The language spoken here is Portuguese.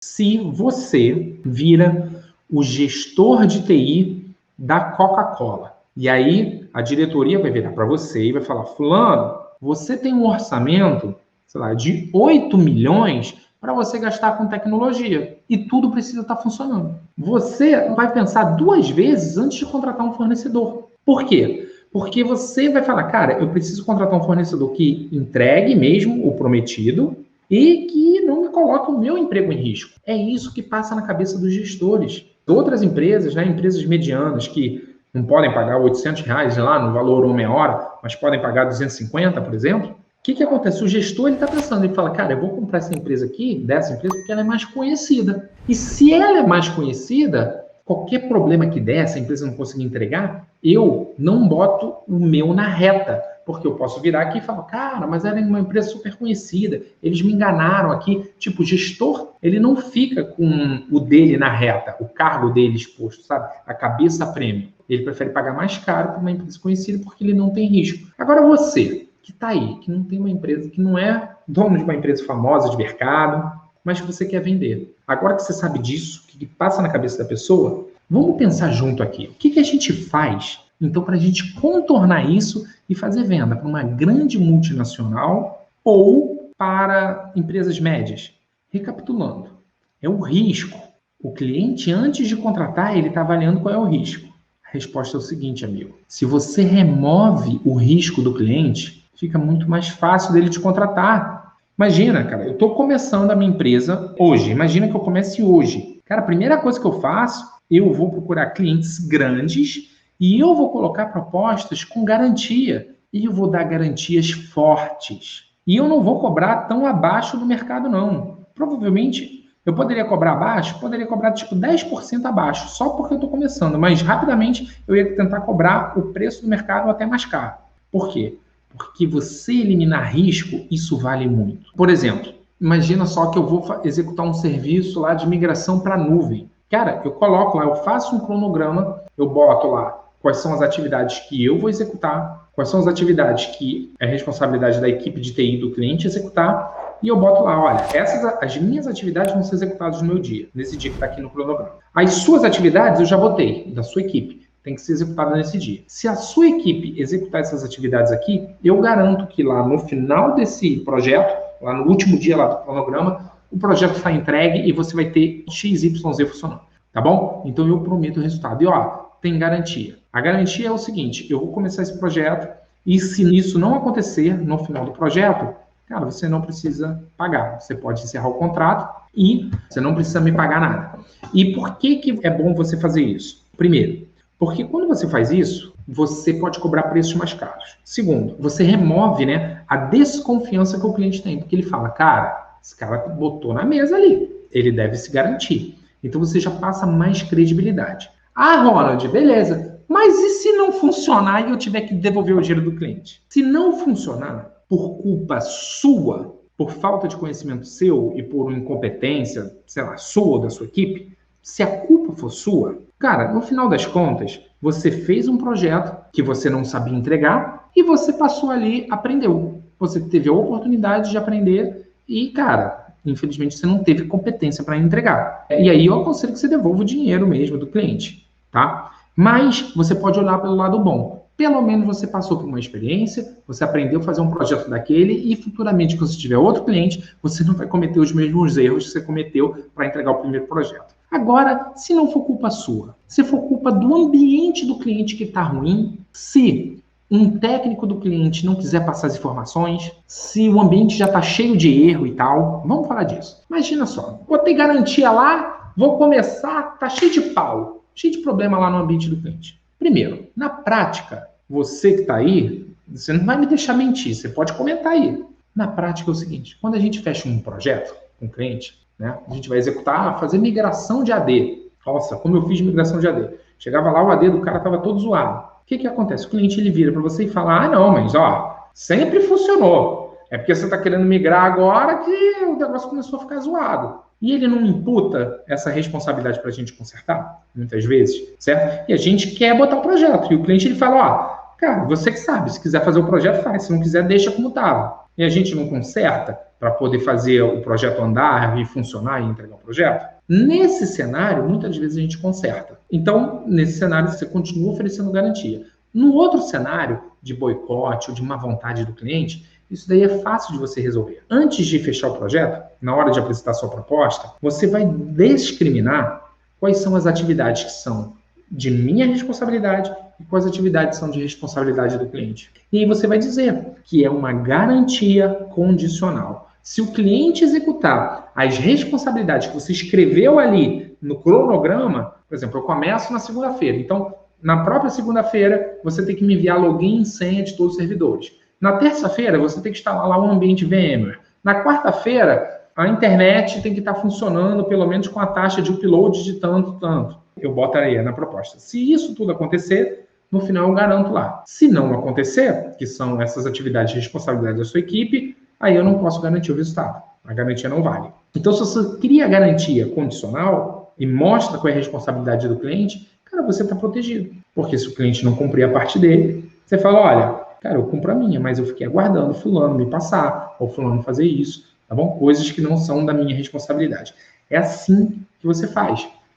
se você vira o gestor de TI da Coca-Cola. E aí a diretoria vai virar para você e vai falar: fulano, você tem um orçamento, sei lá, de 8 milhões para você gastar com tecnologia. E tudo precisa estar funcionando. Você vai pensar 2 vezes antes de contratar um fornecedor. Por quê? Porque você vai falar: cara, eu preciso contratar um fornecedor que entregue mesmo o prometido e que não me coloque o meu emprego em risco. É isso que passa na cabeça dos gestores. Outras empresas, né, empresas medianas que não podem pagar R$800 lá no valor ou meia hora, mas podem pagar 250, por exemplo. O que acontece? O gestor está pensando, ele fala: cara, eu vou comprar essa empresa aqui, dessa empresa, porque ela é mais conhecida. E se ela é mais conhecida, qualquer problema que der, se a empresa não conseguir entregar, eu não boto o meu na reta, porque eu posso virar aqui e falar: cara, mas ela é uma empresa super conhecida, eles me enganaram aqui. Tipo, o gestor, ele não fica com o dele na reta, o cargo dele exposto, sabe? A cabeça a prêmio. Ele prefere pagar mais caro para uma empresa conhecida porque ele não tem risco. Agora você, que está aí, que não tem uma empresa, que não é dono de uma empresa famosa de mercado, mas que você quer vender. Agora que você sabe disso, o que passa na cabeça da pessoa, vamos pensar junto aqui. O que a gente faz, então, para a gente contornar isso e fazer venda para uma grande multinacional ou para empresas médias? Recapitulando, é o risco. O cliente, antes de contratar, ele está avaliando qual é o risco. A resposta é o seguinte, amigo: se você remove o risco do cliente, fica muito mais fácil dele te contratar. Imagina, cara, eu estou começando a minha empresa hoje. Imagina que eu comece hoje. Cara, a primeira coisa que eu faço, eu vou procurar clientes grandes e eu vou colocar propostas com garantia. E eu vou dar garantias fortes. E eu não vou cobrar tão abaixo do mercado, não. Provavelmente eu poderia cobrar abaixo, poderia cobrar tipo 10% abaixo, só porque eu estou começando, mas rapidamente eu ia tentar cobrar o preço do mercado até mais caro. Por quê? Porque você eliminar risco, isso vale muito. Por exemplo, imagina só que eu vou executar um serviço lá de migração para a nuvem. Cara, eu coloco lá, eu faço um cronograma, eu boto lá quais são as atividades que eu vou executar, quais são as atividades que é responsabilidade da equipe de TI do cliente executar, e eu boto lá: olha, as minhas atividades vão ser executadas no meu dia, nesse dia que está aqui no cronograma. As suas atividades eu já botei, da sua equipe, tem que ser executada nesse dia. Se a sua equipe executar essas atividades aqui, eu garanto que lá no final desse projeto, lá no último dia lá do cronograma, o projeto está entregue e você vai ter XYZ funcionando, tá bom? Então eu prometo o resultado. E ó, tem garantia. A garantia é o seguinte: eu vou começar esse projeto e se isso não acontecer no final do projeto, cara, você não precisa pagar. Você pode encerrar o contrato e você não precisa me pagar nada. E por que é bom você fazer isso? Primeiro, porque quando você faz isso, você pode cobrar preços mais caros. Segundo, você remove, né, a desconfiança que o cliente tem. Porque ele fala: cara, esse cara botou na mesa ali, ele deve se garantir. Então você já passa mais credibilidade. Ah, Ronald, beleza. Mas e se não funcionar e eu tiver que devolver o dinheiro do cliente? Se não funcionar por culpa sua, por falta de conhecimento seu e por incompetência, sei lá, sua ou da sua equipe, se a culpa for sua, cara, no final das contas, você fez um projeto que você não sabia entregar e você passou ali, aprendeu. Você teve a oportunidade de aprender e, cara, infelizmente você não teve competência para entregar. E aí eu aconselho que você devolva o dinheiro mesmo do cliente, tá? Mas você pode olhar pelo lado bom. Pelo menos você passou por uma experiência, você aprendeu a fazer um projeto daquele e futuramente, quando você tiver outro cliente, você não vai cometer os mesmos erros que você cometeu para entregar o primeiro projeto. Agora, se não for culpa sua, se for culpa do ambiente do cliente que está ruim, se um técnico do cliente não quiser passar as informações, se o ambiente já está cheio de erro e tal, vamos falar disso. Imagina só, botei garantia lá, vou começar, tá cheio de pau, cheio de problema lá no ambiente do cliente. Primeiro, na prática, você que está aí, você não vai me deixar mentir, você pode comentar aí. Na prática é o seguinte: quando a gente fecha um projeto com um cliente, né, a gente vai executar, fazer migração de AD. Nossa, como eu fiz migração de AD. Chegava lá, o AD do cara estava todo zoado. O que acontece? O cliente ele vira para você e fala: ah, não, mas ó, sempre funcionou. É porque você está querendo migrar agora que o negócio começou a ficar zoado. E ele não imputa essa responsabilidade para a gente consertar, muitas vezes, certo? E a gente quer botar o projeto. E o cliente ele fala: ó, cara, você que sabe, se quiser fazer o projeto, faz. Se não quiser, deixa como estava. e a gente não conserta para poder fazer o projeto andar e funcionar e entregar o projeto? Nesse cenário, muitas vezes a gente conserta. Então, nesse cenário, você continua oferecendo garantia. No outro cenário, de boicote ou de má vontade do cliente, isso daí é fácil de você resolver. Antes de fechar o projeto, na hora de apresentar sua proposta, você vai discriminar quais são as atividades que são de minha responsabilidade e quais atividades são de responsabilidade do cliente. E aí você vai dizer que é uma garantia condicional. Se o cliente executar as responsabilidades que você escreveu ali no cronograma, por exemplo, eu começo na segunda-feira, então na própria segunda-feira você tem que me enviar login e senha de todos os servidores. Na terça-feira você tem que instalar lá um ambiente VMware. Na quarta-feira a internet tem que estar funcionando pelo menos com a taxa de upload de tanto. Eu botaria na proposta. Se isso tudo acontecer, no final eu garanto lá. Se não acontecer, que são essas atividades de responsabilidade da sua equipe, aí eu não posso garantir o resultado. A garantia não vale. Então, se você cria a garantia condicional e mostra qual é a responsabilidade do cliente, cara, você está protegido. Porque se o cliente não cumprir a parte dele, você fala, olha, cara, eu cumpro a minha, mas eu fiquei aguardando fulano me passar, ou fulano fazer isso, tá bom? Coisas que não são da minha responsabilidade. É assim que você faz.